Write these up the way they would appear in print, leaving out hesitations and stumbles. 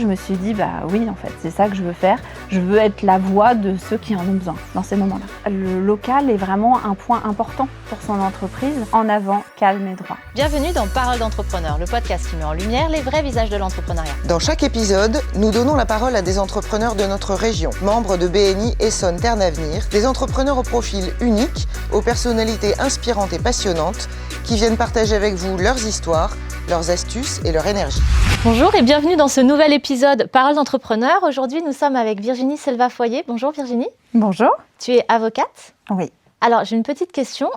me suis dit, bah oui, en fait, c'est ça que je veux faire. Je veux être la voix de ceux qui en ont besoin dans ces moments-là. Le local est vraiment un point important pour son entreprise. En avant, calme et droit. Bienvenue dans Parole d'entrepreneur, le podcast qui met en lumière les vrais visages de l'entrepreneuriat. Dans chaque épisode, nous donnons la parole à des entrepreneurs de notre région, membres de BNI Essonne Terre d'Avenir, des entrepreneurs au profil unique, aux personnalités inspirantes et passionnantes, qui viennent partager avec vous leurs histoires, leurs astuces et leur énergie. Bonjour et bienvenue dans ce nouvel épisode Parole d'entrepreneur. Aujourd'hui, nous sommes avec Virginie Selva-Foyer. Bonjour Virginie. Bonjour. Tu es avocate ? Oui. Alors, j'ai une petite question.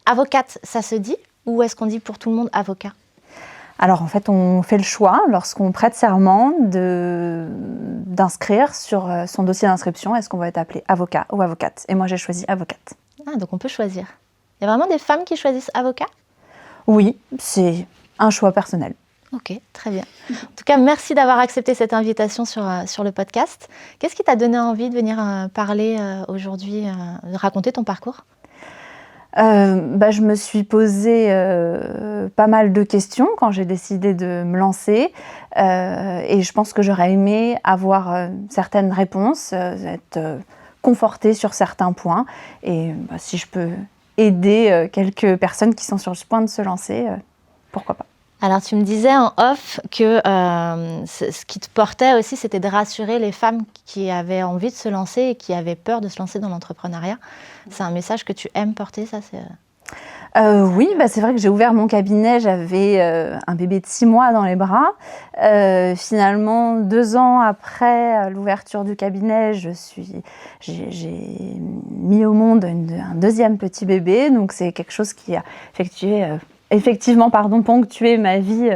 Avocate, ça se dit ou est-ce qu'on dit pour tout le monde avocat ? Alors en fait, on fait le choix, lorsqu'on prête serment, d'inscrire sur son dossier d'inscription, est-ce qu'on va être appelé avocat ou avocate. Et moi, j'ai choisi avocate. Ah, donc on peut choisir. Il y a vraiment des femmes qui choisissent avocat ? Oui, c'est un choix personnel. Ok, très bien. En tout cas, merci d'avoir accepté cette invitation sur le podcast. Qu'est-ce qui t'a donné envie de venir parler aujourd'hui, de raconter ton parcours ? Je me suis posé pas mal de questions quand j'ai décidé de me lancer et je pense que j'aurais aimé avoir certaines réponses, être confortée sur certains points et si je peux aider quelques personnes qui sont sur le point de se lancer, pourquoi pas. Alors, tu me disais en off que ce qui te portait aussi, c'était de rassurer les femmes qui avaient envie de se lancer et qui avaient peur de se lancer dans l'entrepreneuriat. C'est un message que tu aimes porter, ça c'est... Oui, c'est vrai que j'ai ouvert mon cabinet, j'avais un bébé de 6 mois dans les bras. Finalement, 2 ans après l'ouverture du cabinet, j'ai mis au monde un deuxième petit bébé. Donc c'est quelque chose qui a effectivement ponctué ma vie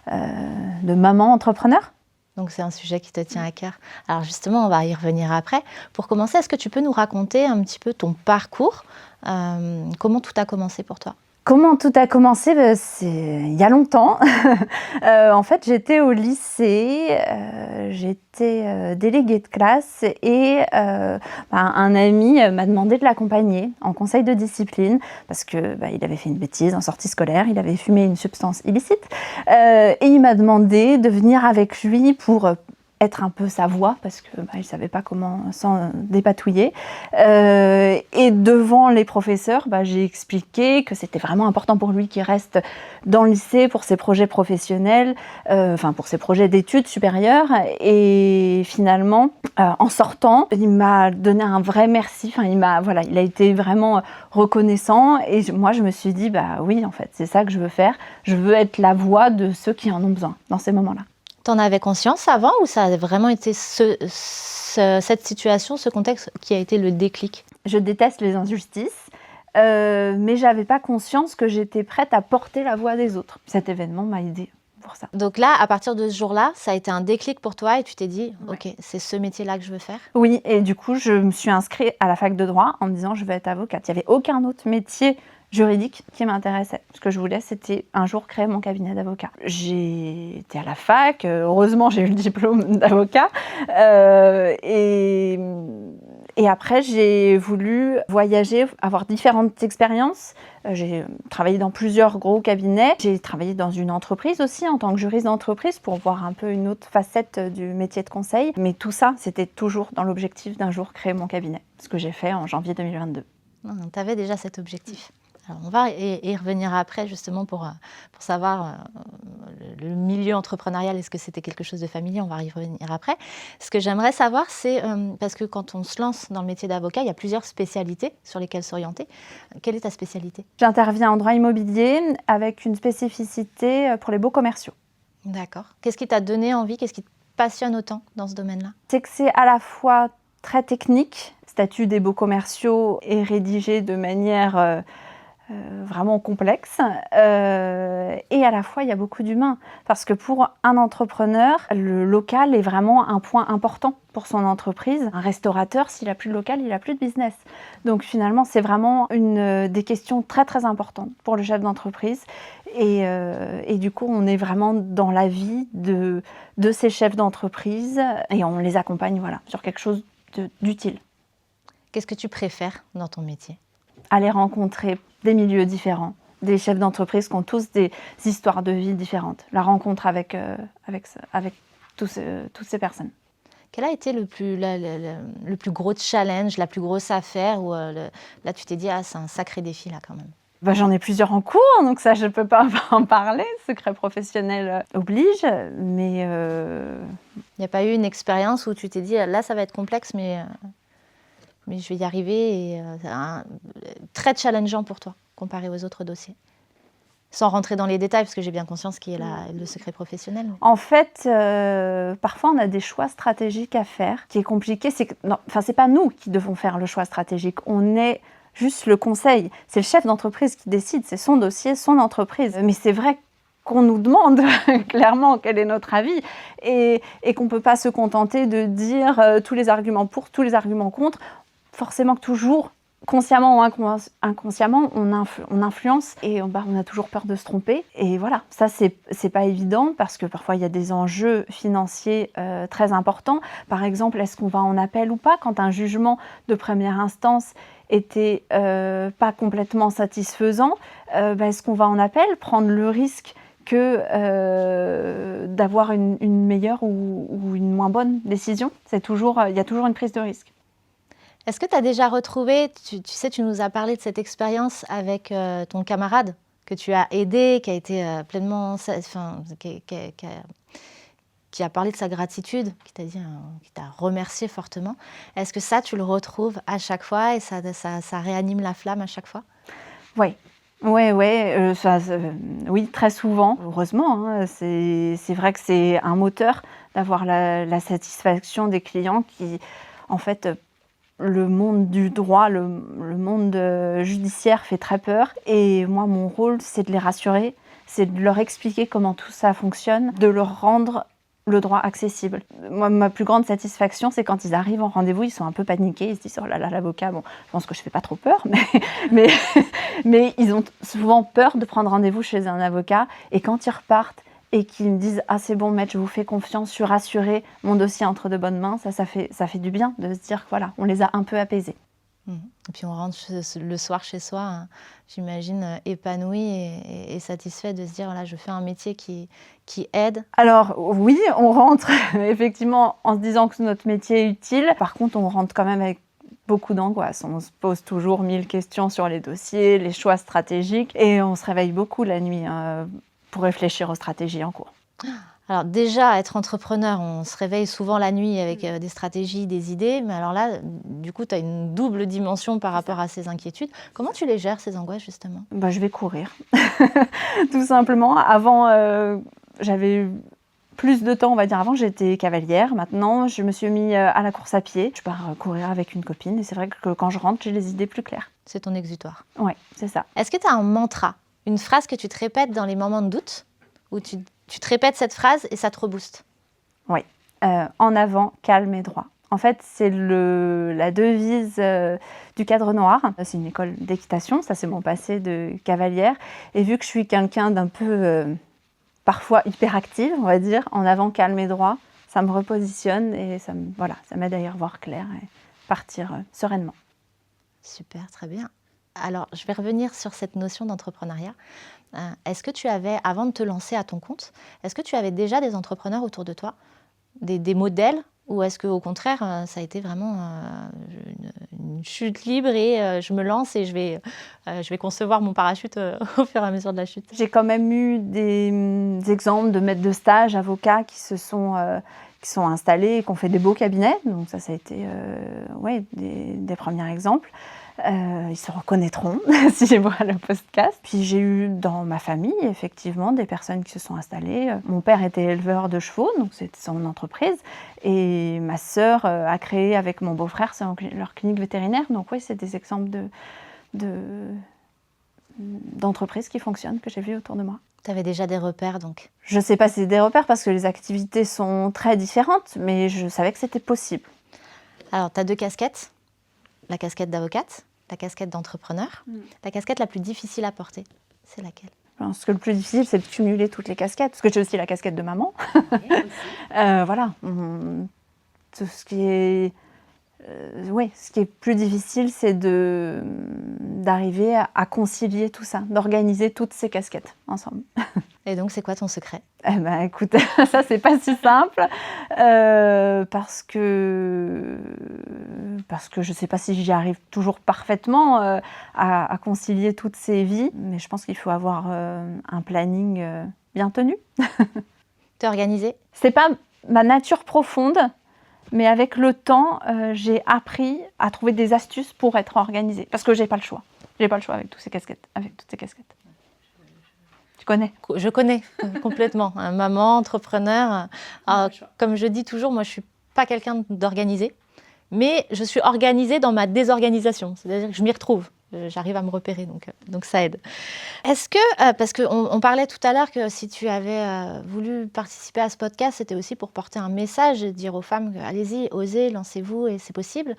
de maman entrepreneur. Donc c'est un sujet qui te tient à cœur. Alors justement, on va y revenir après. Pour commencer, est-ce que tu peux nous raconter un petit peu ton parcours ? Comment tout a commencé pour toi ? Comment tout a commencé ? C'est il y a longtemps. En fait, j'étais au lycée, j'étais déléguée de classe et un ami m'a demandé de l'accompagner en conseil de discipline parce que il avait fait une bêtise en sortie scolaire, il avait fumé une substance illicite et il m'a demandé de venir avec lui pour être un peu sa voix parce que il savait pas comment s'en dépatouiller et devant les professeurs j'ai expliqué que c'était vraiment important pour lui qu'il reste dans le lycée pour ses projets professionnels, pour ses projets d'études supérieures et finalement en sortant il m'a donné un vrai merci, il a été vraiment reconnaissant et moi je me suis dit oui en fait c'est ça que je veux faire, je veux être la voix de ceux qui en ont besoin dans ces moments-là. T'en avais conscience avant ou ça a vraiment été cette situation, ce contexte qui a été le déclic ? Je déteste les injustices, mais j'avais pas conscience que j'étais prête à porter la voix des autres. Cet événement m'a aidée pour ça. Donc là, à partir de ce jour-là, ça a été un déclic pour toi et tu t'es dit, ok, c'est ce métier-là que je veux faire ? Oui, et du coup, je me suis inscrite à la fac de droit en me disant je veux être avocate. Il n'y avait aucun autre métier juridique qui m'intéressait. Ce que je voulais, c'était un jour créer mon cabinet d'avocat. J'ai été à la fac, heureusement j'ai eu le diplôme d'avocat, et après j'ai voulu voyager, avoir différentes expériences. J'ai travaillé dans plusieurs gros cabinets. J'ai travaillé dans une entreprise aussi en tant que juriste d'entreprise pour voir un peu une autre facette du métier de conseil. Mais tout ça, c'était toujours dans l'objectif d'un jour créer mon cabinet, ce que j'ai fait en janvier 2022. Tu avais déjà cet objectif. Alors on va y revenir après justement pour savoir le milieu entrepreneurial, est-ce que c'était quelque chose de familier ? On va y revenir après. Ce que j'aimerais savoir, c'est parce que quand on se lance dans le métier d'avocat, il y a plusieurs spécialités sur lesquelles s'orienter. Quelle est ta spécialité ? J'interviens en droit immobilier avec une spécificité pour les baux commerciaux. D'accord. Qu'est-ce qui t'a donné envie ? Qu'est-ce qui te passionne autant dans ce domaine-là ? C'est que c'est à la fois très technique, statut des baux commerciaux est rédigé de manière vraiment complexe et à la fois il y a beaucoup d'humains parce que pour un entrepreneur le local est vraiment un point important pour son entreprise. Un restaurateur, s'il n'a plus de local, il n'a plus de business. Donc finalement c'est vraiment une des questions très très importantes pour le chef d'entreprise et du coup on est vraiment dans la vie de ces chefs d'entreprise et on les accompagne sur quelque chose d'utile. Qu'est-ce que tu préfères dans ton métier ? Aller rencontrer des milieux différents, des chefs d'entreprise qui ont tous des histoires de vie différentes. La rencontre avec toutes ces personnes. Quel a été le plus gros challenge, la plus grosse affaire où là tu t'es dit « Ah, c'est un sacré défi là quand même ». Bah, j'en ai plusieurs en cours, donc ça je ne peux pas en parler, secret professionnel oblige, mais... Il n'y a pas eu une expérience où tu t'es dit « Là ça va être complexe, mais je vais y arriver » et très challengeant pour toi, comparé aux autres dossiers. Sans rentrer dans les détails, parce que j'ai bien conscience qu'il y a le secret professionnel. En fait, parfois on a des choix stratégiques à faire. Ce qui est compliqué, c'est que c'est pas nous qui devons faire le choix stratégique. On est juste le conseil. C'est le chef d'entreprise qui décide, c'est son dossier, son entreprise. Mais c'est vrai qu'on nous demande clairement quel est notre avis et qu'on ne peut pas se contenter de dire tous les arguments pour, tous les arguments contre. Forcément que toujours, consciemment ou inconsciemment, on influence et on a toujours peur de se tromper. Et voilà, ça c'est pas évident parce que parfois il y a des enjeux financiers très importants. Par exemple, est-ce qu'on va en appel ou pas quand un jugement de première instance était pas complètement satisfaisant, est-ce qu'on va en appel, prendre le risque que d'avoir une meilleure ou une moins bonne décision? Il y a toujours une prise de risque. Est-ce que tu as déjà retrouvé, tu sais, tu nous as parlé de cette expérience avec ton camarade que tu as aidé, qui a été pleinement, qui a parlé de sa gratitude, qui t'a remercié fortement. Est-ce que ça, tu le retrouves à chaque fois et ça réanime la flamme à chaque fois? Oui. Oui, très souvent, heureusement. Hein, c'est vrai que c'est un moteur d'avoir la satisfaction des clients qui, en fait, le monde du droit, le monde judiciaire fait très peur. Et moi, mon rôle, c'est de les rassurer, c'est de leur expliquer comment tout ça fonctionne, de leur rendre le droit accessible. Moi, ma plus grande satisfaction, c'est quand ils arrivent en rendez-vous, ils sont un peu paniqués, ils se disent « Oh là là, l'avocat, bon, je pense que je ne fais pas trop peur, mais ils ont souvent peur de prendre rendez-vous chez un avocat. Et quand ils repartent et qu'ils me disent « Ah, c'est bon, maître, je vous fais confiance, je suis rassurée, mon dossier entre de bonnes mains », ça fait du bien de se dire que voilà, on les a un peu apaisés. Et puis on rentre le soir chez soi, hein, j'imagine, épanoui et satisfait de se dire voilà, je fais un métier qui aide. Alors oui, on rentre effectivement en se disant que notre métier est utile. Par contre, on rentre quand même avec beaucoup d'angoisse. On se pose toujours 1000 questions sur les dossiers, les choix stratégiques et on se réveille beaucoup la nuit pour réfléchir aux stratégies en cours. Alors déjà, être entrepreneur, on se réveille souvent la nuit avec des stratégies, des idées, mais alors là, du coup, tu as une double dimension par rapport à ces inquiétudes. Comment tu les gères, ces angoisses, justement? Je vais courir, tout simplement. Avant, j'avais plus de temps, on va dire. Avant, j'étais cavalière. Maintenant, je me suis mis à la course à pied. Je pars courir avec une copine et c'est vrai que quand je rentre, j'ai les idées plus claires. C'est ton exutoire. Oui, c'est ça. Est-ce que tu as un mantra, une phrase que tu te répètes dans les moments de doute, où tu te répètes cette phrase et ça te rebooste? Oui. En avant, calme et droit. En fait, c'est la devise du Cadre Noir. C'est une école d'équitation, ça c'est mon passé de cavalière. Et vu que je suis quelqu'un d'un peu, parfois hyperactive, on va dire, en avant, calme et droit, ça me repositionne et ça m'aide à y revoir clair et partir sereinement. Super, très bien. Alors, je vais revenir sur cette notion d'entrepreneuriat. Est-ce que tu avais, avant de te lancer à ton compte, est-ce que tu avais déjà des entrepreneurs autour de toi, des modèles, ou est-ce qu'au contraire, ça a été vraiment une chute libre et je me lance et je vais concevoir mon parachute au fur et à mesure de la chute? J'ai quand même eu des exemples de maîtres de stage, avocats qui sont installés et qui ont fait des beaux cabinets. Donc ça a été des premiers exemples. Ils se reconnaîtront si je vois le podcast. Puis j'ai eu dans ma famille, effectivement, des personnes qui se sont installées. Mon père était éleveur de chevaux, donc c'était son entreprise. Et ma sœur a créé avec mon beau-frère leur clinique vétérinaire. Donc oui, c'est des exemples d'entreprises qui fonctionnent que j'ai vues autour de moi. Tu avais déjà des repères, donc? Je ne sais pas si c'est des repères parce que les activités sont très différentes, mais je savais que c'était possible. Alors, tu as 2 casquettes. La casquette d'avocate, la casquette d'entrepreneur. La casquette la plus difficile à porter, c'est laquelle? Je pense que le plus difficile, c'est de cumuler toutes les casquettes, parce que j'ai aussi la casquette de maman. Voilà. Tout ce qui est... ce qui est plus difficile, c'est d'arriver à concilier tout ça, d'organiser toutes ces casquettes ensemble. Et donc, c'est quoi ton secret? Eh ben, écoute, ça, c'est pas si simple, parce que je sais pas si j'y arrive toujours parfaitement, à concilier toutes ces vies. Mais je pense qu'il faut avoir, un planning, bien tenu. T'es organisée? C'est pas ma nature profonde, mais avec le temps, j'ai appris à trouver des astuces pour être organisée. Parce que j'ai pas le choix. J'ai pas le choix avec toutes ces casquettes. Tu connais? Je connais complètement. Maman, entrepreneur. Alors, comme je dis toujours, moi, je suis pas quelqu'un d'organisé, mais je suis organisée dans ma désorganisation. C'est-à-dire que je m'y retrouve. J'arrive à me repérer, donc ça aide. Est-ce que, parce qu'on parlait tout à l'heure que si tu avais voulu participer à ce podcast, c'était aussi pour porter un message et dire aux femmes, allez-y, osez, lancez-vous et c'est possible.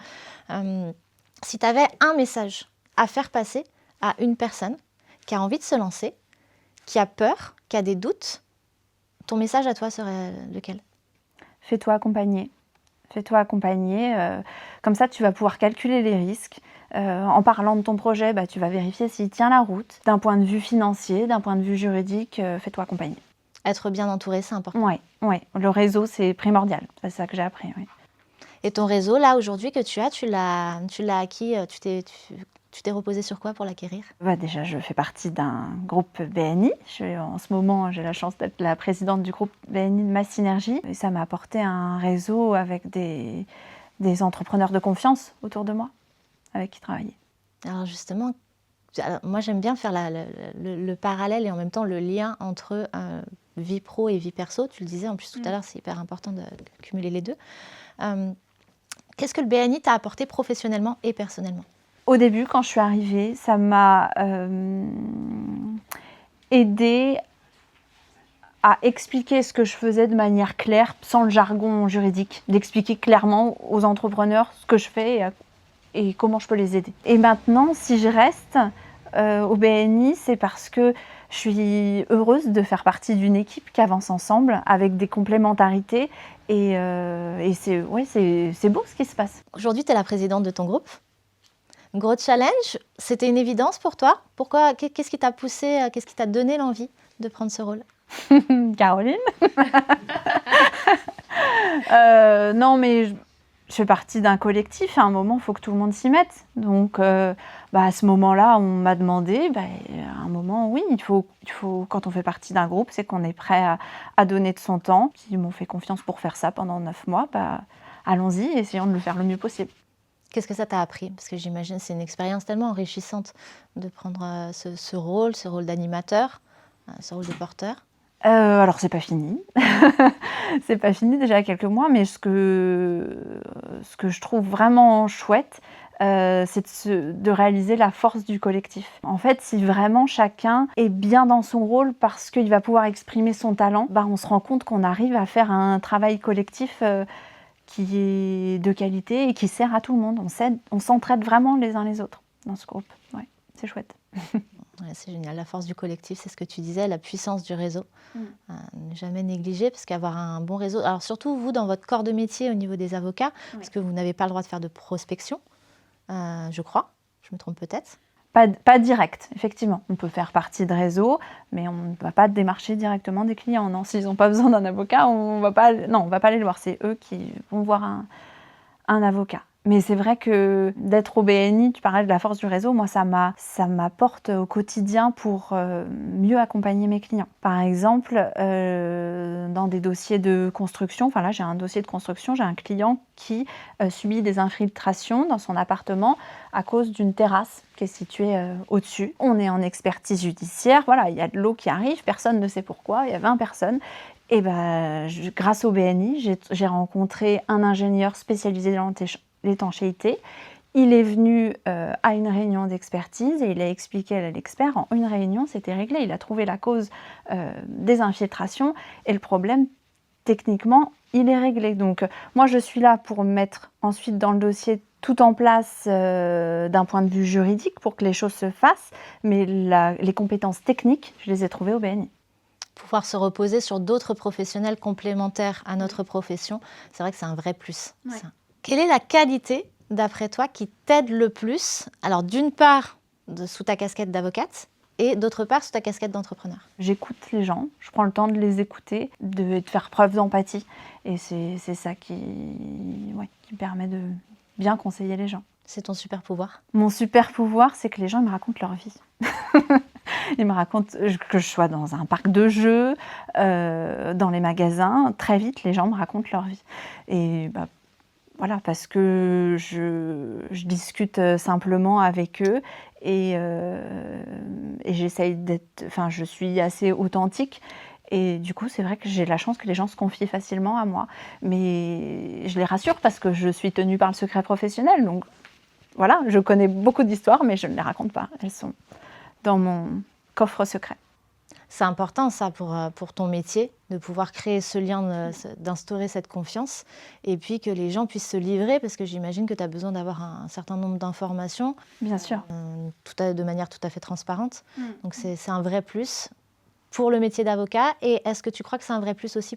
Si tu avais un message à faire passer à une personne qui a envie de se lancer, qui a peur, qui a des doutes, ton message à toi serait lequel? Fais-toi accompagner. Fais-toi accompagner. Comme ça, tu vas pouvoir calculer les risques. En parlant de ton projet, tu vas vérifier s'il tient la route. D'un point de vue financier, d'un point de vue juridique, fais-toi accompagner. Être bien entouré, c'est important. Oui. Le réseau, c'est primordial. C'est ça que j'ai appris. Oui. Et ton réseau, là, aujourd'hui, que tu l'as acquis, tu t'es reposé sur quoi pour l'acquérir? Déjà, je fais partie d'un groupe BNI. En ce moment, j'ai la chance d'être la présidente du groupe BNI de Ma Synergie. Et ça m'a apporté un réseau avec des entrepreneurs de confiance autour de moi, avec qui travailler. Alors justement, moi j'aime bien faire le parallèle et en même temps le lien entre vie pro et vie perso. Tu le disais en plus tout à l'heure, c'est hyper important de cumuler les deux. Qu'est-ce que le BNI t'a apporté professionnellement et personnellement? Au début, quand je suis arrivée, ça m'a aidée à expliquer ce que je faisais de manière claire, sans le jargon juridique, d'expliquer clairement aux entrepreneurs ce que je fais et comment je peux les aider. Et maintenant, si je reste au BNI, c'est parce que je suis heureuse de faire partie d'une équipe qui avance ensemble avec des complémentarités et c'est beau ce qui se passe. Aujourd'hui, tu es la présidente de ton groupe. Gros challenge, c'était une évidence pour toi? Pourquoi? Qu'est-ce qui t'a poussé, qu'est-ce qui t'a donné l'envie de prendre ce rôle? Caroline. Non, mais je fais partie d'un collectif. À un moment, il faut que tout le monde s'y mette. Donc, à ce moment-là, on m'a demandé. À un moment, oui, il faut, quand on fait partie d'un groupe, c'est qu'on est prêt à donner de son temps. Ils m'ont fait confiance pour faire ça pendant 9 mois. Allons-y, essayons de le faire le mieux possible. Qu'est-ce que ça t'a appris? Parce que j'imagine que c'est une expérience tellement enrichissante de prendre ce rôle d'animateur, ce rôle de porteur. Alors, c'est pas fini. C'est pas fini déjà il y a quelques mois, mais ce que je trouve vraiment chouette, c'est de réaliser la force du collectif. En fait, si vraiment chacun est bien dans son rôle parce qu'il va pouvoir exprimer son talent, on se rend compte qu'on arrive à faire un travail collectif qui est de qualité et qui sert à tout le monde. On s'entraide vraiment les uns les autres dans ce groupe. Ouais, c'est chouette. Ouais, c'est génial, la force du collectif, c'est ce que tu disais, la puissance du réseau. Ne jamais négliger, parce qu'avoir un bon réseau, alors surtout vous dans votre corps de métier au niveau des avocats, parce que vous n'avez pas le droit de faire de prospection, je crois, je me trompe peut-être. Pas direct, effectivement. On peut faire partie de réseau, mais on ne va pas démarcher directement des clients. Non, s'ils n'ont pas besoin d'un avocat, on va pas aller le voir. C'est eux qui vont voir un avocat. Mais c'est vrai que d'être au BNI, tu parlais de la force du réseau, moi ça m'apporte au quotidien pour mieux accompagner mes clients. Par exemple, dans des dossiers de construction, là j'ai un dossier de construction, j'ai un client qui subit des infiltrations dans son appartement à cause d'une terrasse qui est située au-dessus. On est en expertise judiciaire, il y a de l'eau qui arrive, personne ne sait pourquoi, il y a 20 personnes. Et grâce au BNI, j'ai rencontré un ingénieur spécialisé dans l'étanchéité. Il est venu à une réunion d'expertise et il a expliqué à l'expert, en une réunion, c'était réglé. Il a trouvé la cause des infiltrations et le problème, techniquement, il est réglé. Donc, moi, je suis là pour mettre ensuite dans le dossier tout en place d'un point de vue juridique pour que les choses se fassent, mais les compétences techniques, je les ai trouvées au BNI. Pouvoir se reposer sur d'autres professionnels complémentaires à notre profession, c'est vrai que c'est un vrai plus. Ouais. Quelle est la qualité, d'après toi, qui t'aide le plus? Alors, d'une part, sous ta casquette d'avocate, et d'autre part, sous ta casquette d'entrepreneur? J'écoute les gens, je prends le temps de les écouter, de faire preuve d'empathie. Et c'est ça qui me permet de bien conseiller les gens. C'est ton super pouvoir? Mon super pouvoir, c'est que les gens me racontent leur vie. Ils me racontent que je sois dans un parc de jeux, dans les magasins. Très vite, les gens me racontent leur vie. Et voilà, parce que je discute simplement avec eux et j'essaye d'être... Enfin, je suis assez authentique. Et du coup, c'est vrai que j'ai la chance que les gens se confient facilement à moi. Mais je les rassure parce que je suis tenue par le secret professionnel. Donc voilà, je connais beaucoup d'histoires, mais je ne les raconte pas. Elles sont dans mon coffre secret. C'est important ça pour ton métier, de pouvoir créer ce lien, d'instaurer cette confiance et puis que les gens puissent se livrer parce que j'imagine que tu as besoin d'avoir un certain nombre d'informations. Bien sûr. De manière tout à fait transparente. Donc c'est un vrai plus pour le métier d'avocat. Et est-ce que tu crois que c'est un vrai plus aussi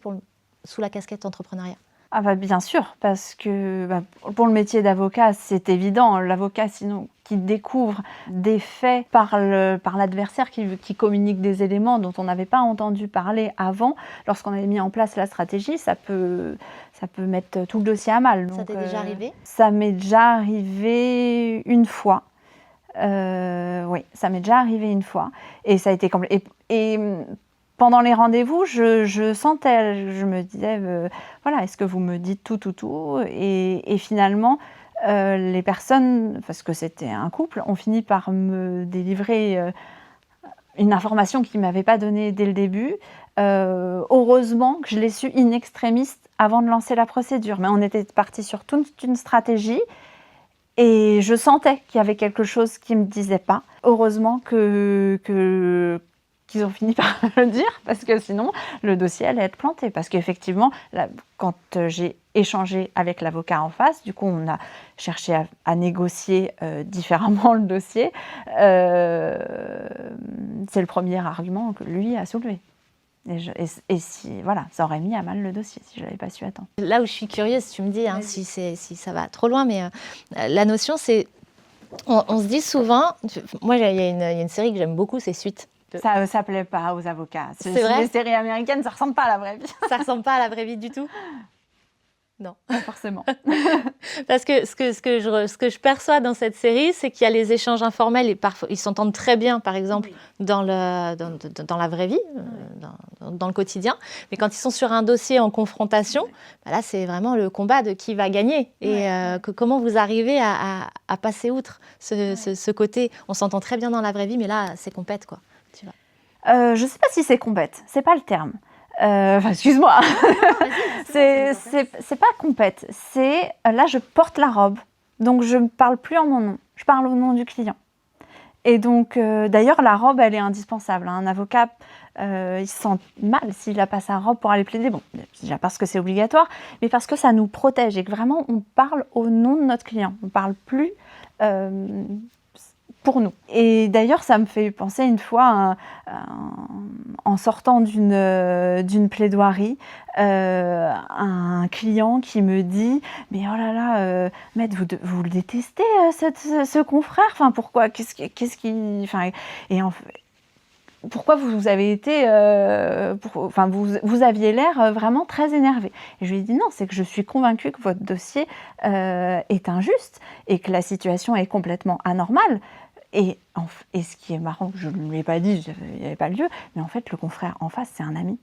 sous la casquette entrepreneuriat? Ah bien sûr, parce que pour le métier d'avocat, c'est évident. L'avocat, sinon, qui découvre des faits par l'adversaire, qui communique des éléments dont on n'avait pas entendu parler avant, lorsqu'on avait mis en place la stratégie, ça peut mettre tout le dossier à mal. Ça t'est déjà arrivé? Ça m'est déjà arrivé une fois. Oui, ça m'est déjà arrivé une fois. Et ça a été compliqué. Et pendant les rendez-vous, je sentais, je me disais, voilà, est-ce que vous me dites tout et finalement, les personnes, parce que c'était un couple, ont fini par me délivrer une information qu'ils ne m'avaient pas donnée dès le début. Heureusement que je l'ai su in extremis avant de lancer la procédure. Mais on était parti sur toute une stratégie et je sentais qu'il y avait quelque chose qui ne me disait pas. Heureusement qu'ils ont fini par le dire, parce que sinon, le dossier allait être planté. Parce qu'effectivement, quand j'ai échangé avec l'avocat en face, du coup, on a cherché à négocier différemment le dossier. C'est le premier argument que lui a soulevé. Et voilà, ça aurait mis à mal le dossier si je n'avais pas su attendre. Là où je suis curieuse, tu me dis si ça va trop loin, mais la notion, c'est... On se dit souvent... Moi, il y a une série que j'aime beaucoup, c'est Suite. Ça plaît pas aux avocats. C'est vrai. Les séries américaines, ça ressemble pas à la vraie vie. Ça ressemble pas à la vraie vie du tout? Non. Pas forcément. Parce que ce que je perçois dans cette série, c'est qu'il y a les échanges informels et parfois ils s'entendent très bien, par exemple, dans la vraie vie, dans le quotidien. Mais quand ils sont sur un dossier en confrontation, là, c'est vraiment le combat de qui va gagner. Et comment vous arrivez à passer outre ce côté. On s'entend très bien dans la vraie vie, mais là, c'est compète, quoi. Tu vois. Je sais pas si c'est compète, c'est pas le terme. Excuse-moi, c'est pas compète, c'est là je porte la robe, donc je ne parle plus en mon nom, je parle au nom du client. Et donc d'ailleurs la robe elle est indispensable, un avocat il se sent mal s'il n'a pas sa robe pour aller plaider, bon déjà parce que c'est obligatoire, mais parce que ça nous protège et que vraiment on parle au nom de notre client, on ne parle plus pour nous. Et d'ailleurs, ça me fait penser une fois, en sortant d'une plaidoirie, un client qui me dit « Mais oh là là, maître, vous le détestez, ce confrère, enfin, pourquoi, qu'est-ce qui... Enfin, et en fait, pourquoi vous avez été... vous aviez l'air vraiment très énervé. » Et je lui ai dit « Non, c'est que je suis convaincue que votre dossier est injuste et que la situation est complètement anormale. » Et ce qui est marrant, je ne lui ai pas dit, il n'y avait pas lieu, mais en fait, le confrère en face, c'est un ami.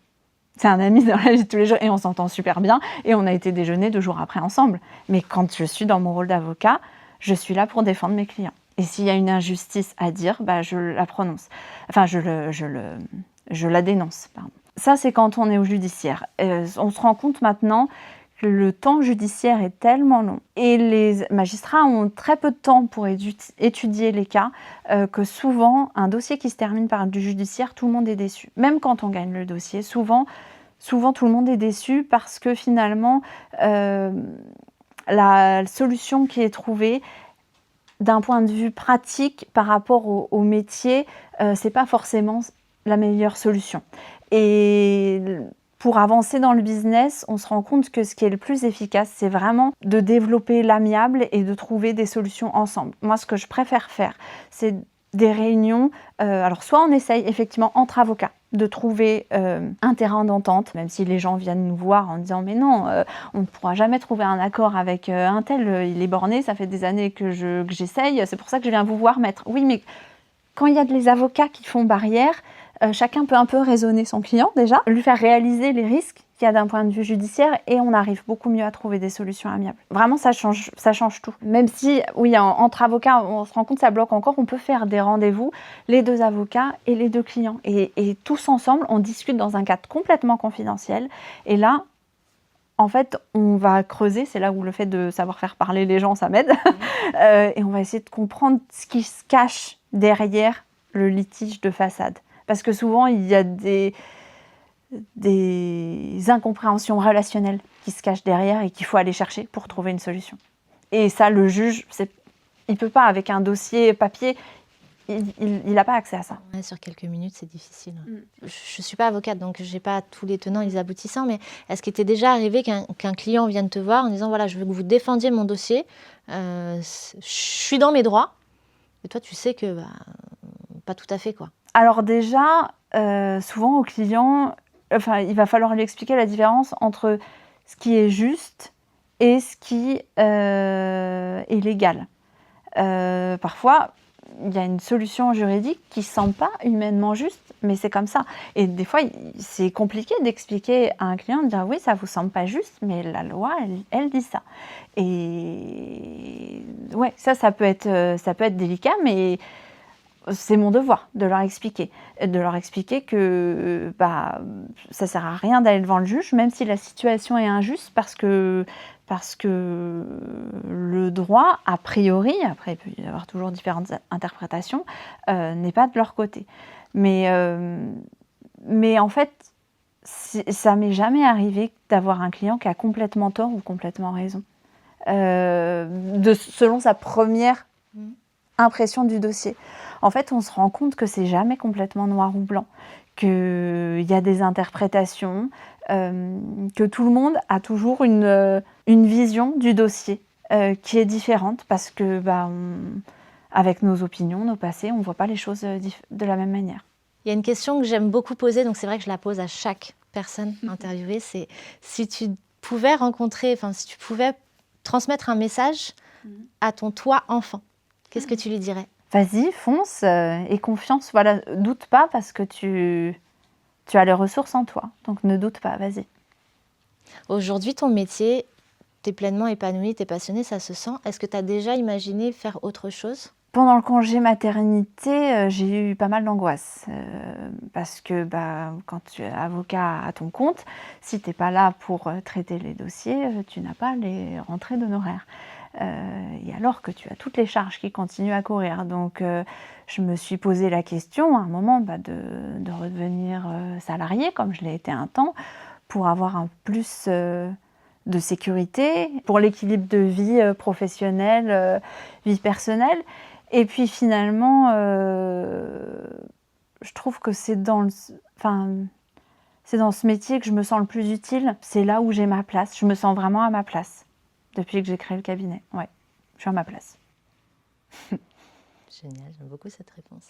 C'est un ami dans la vie de tous les jours et on s'entend super bien et on a été déjeuner 2 jours après ensemble. Mais quand je suis dans mon rôle d'avocat, je suis là pour défendre mes clients. Et s'il y a une injustice à dire, je la prononce. Enfin, je la dénonce. Pardon. Ça, c'est quand on est au judiciaire. On se rend compte maintenant que le temps judiciaire est tellement long et les magistrats ont très peu de temps pour étudier les cas que souvent, un dossier qui se termine par du judiciaire, tout le monde est déçu. Même quand on gagne le dossier, souvent tout le monde est déçu parce que finalement, la solution qui est trouvée, d'un point de vue pratique par rapport au métier, c'est pas forcément la meilleure solution. Et pour avancer dans le business, on se rend compte que ce qui est le plus efficace, c'est vraiment de développer l'amiable et de trouver des solutions ensemble. Moi, ce que je préfère faire, c'est des réunions. Alors, soit on essaye effectivement entre avocats de trouver un terrain d'entente, même si les gens viennent nous voir en disant mais non, on ne pourra jamais trouver un accord avec un tel, il est borné, ça fait des années que j'essaye, c'est pour ça que je viens vous voir, maître. Oui, mais quand il y a les avocats qui font barrière, chacun peut un peu raisonner son client déjà, lui faire réaliser les risques qu'il y a d'un point de vue judiciaire et on arrive beaucoup mieux à trouver des solutions amiables. Vraiment, ça change tout. Même si, oui, entre avocats, on se rend compte que ça bloque encore, on peut faire des rendez-vous, les 2 avocats et les 2 clients. Et tous ensemble, on discute dans un cadre complètement confidentiel. Et là, en fait, on va creuser, c'est là où le fait de savoir faire parler les gens, ça m'aide. Et on va essayer de comprendre ce qui se cache derrière le litige de façade. Parce que souvent, il y a des incompréhensions relationnelles qui se cachent derrière et qu'il faut aller chercher pour trouver une solution. Et ça, le juge, il ne peut pas, avec un dossier papier, il n'a pas accès à ça. Ouais, sur quelques minutes, c'est difficile. Je ne suis pas avocate, donc je n'ai pas tous les tenants et les aboutissants, mais est-ce qu'il t'est déjà arrivé qu'un client vienne te voir en disant « voilà, je veux que vous défendiez mon dossier, je suis dans mes droits », et toi, tu sais que pas tout à fait, quoi. Alors déjà, souvent aux clients, il va falloir lui expliquer la différence entre ce qui est juste et ce qui est légal. Parfois, il y a une solution juridique qui ne semble pas humainement juste, mais c'est comme ça. Et des fois, c'est compliqué d'expliquer à un client, de dire oui, ça ne vous semble pas juste, mais la loi, elle dit ça. Et ouais, ça peut être délicat, mais c'est mon devoir de leur expliquer que ça sert à rien d'aller devant le juge, même si la situation est injuste, parce que le droit, a priori, après il peut y avoir toujours différentes interprétations, n'est pas de leur côté. Mais en fait, ça m'est jamais arrivé d'avoir un client qui a complètement tort ou complètement raison, selon sa première impression du dossier. En fait, on se rend compte que c'est jamais complètement noir ou blanc, qu'il y a des interprétations, que tout le monde a toujours une vision du dossier qui est différente, parce que avec nos opinions, nos passés, on ne voit pas les choses de la même manière. Il y a une question que j'aime beaucoup poser, donc c'est vrai que je la pose à chaque personne interviewée, c'est si tu pouvais si tu pouvais transmettre un message à ton toi enfant, qu'est-ce que tu lui dirais ? Vas-y, fonce, aie confiance, voilà, doute pas, parce que tu as les ressources en toi, donc ne doute pas, vas-y. Aujourd'hui, ton métier, tu es pleinement épanouie, tu es passionnée, ça se sent. Est-ce que tu as déjà imaginé faire autre chose ? Pendant le congé maternité, j'ai eu pas mal d'angoisse, parce que quand tu es avocat à ton compte, si tu n'es pas là pour traiter les dossiers, tu n'as pas les rentrées d'honoraires. Et alors que tu as toutes les charges qui continuent à courir. Donc je me suis posé la question à un moment de redevenir salariée, comme je l'ai été un temps, pour avoir un plus de sécurité, pour l'équilibre de vie professionnelle, vie personnelle. Et puis finalement, je trouve que c'est dans ce métier que je me sens le plus utile. C'est là où j'ai ma place. Je me sens vraiment à ma place. Depuis que j'ai créé le cabinet, ouais, je suis à ma place. Génial, j'aime beaucoup cette réponse.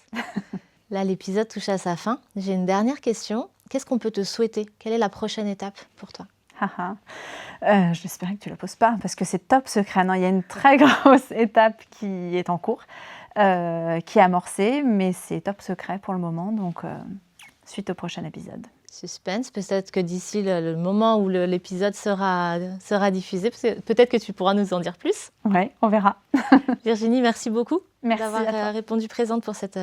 Là, l'épisode touche à sa fin. J'ai une dernière question. Qu'est-ce qu'on peut te souhaiter ? Quelle est la prochaine étape pour toi ? J'espère que tu ne la poses pas, parce que c'est top secret. Non, il y a une très grosse étape qui est en cours, qui est amorcée, mais c'est top secret pour le moment, donc suite au prochain épisode. Suspense, peut-être que d'ici le moment où l'épisode sera diffusé, peut-être que tu pourras nous en dire plus. Oui, on verra. Virginie, merci beaucoup d'avoir répondu présente pour cette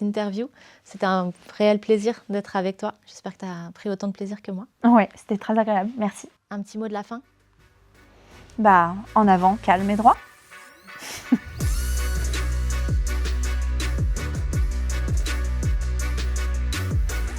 interview. C'était un réel plaisir d'être avec toi. J'espère que tu as pris autant de plaisir que moi. Oui, c'était très agréable. Merci. Un petit mot de la fin ? En avant, calme et droit.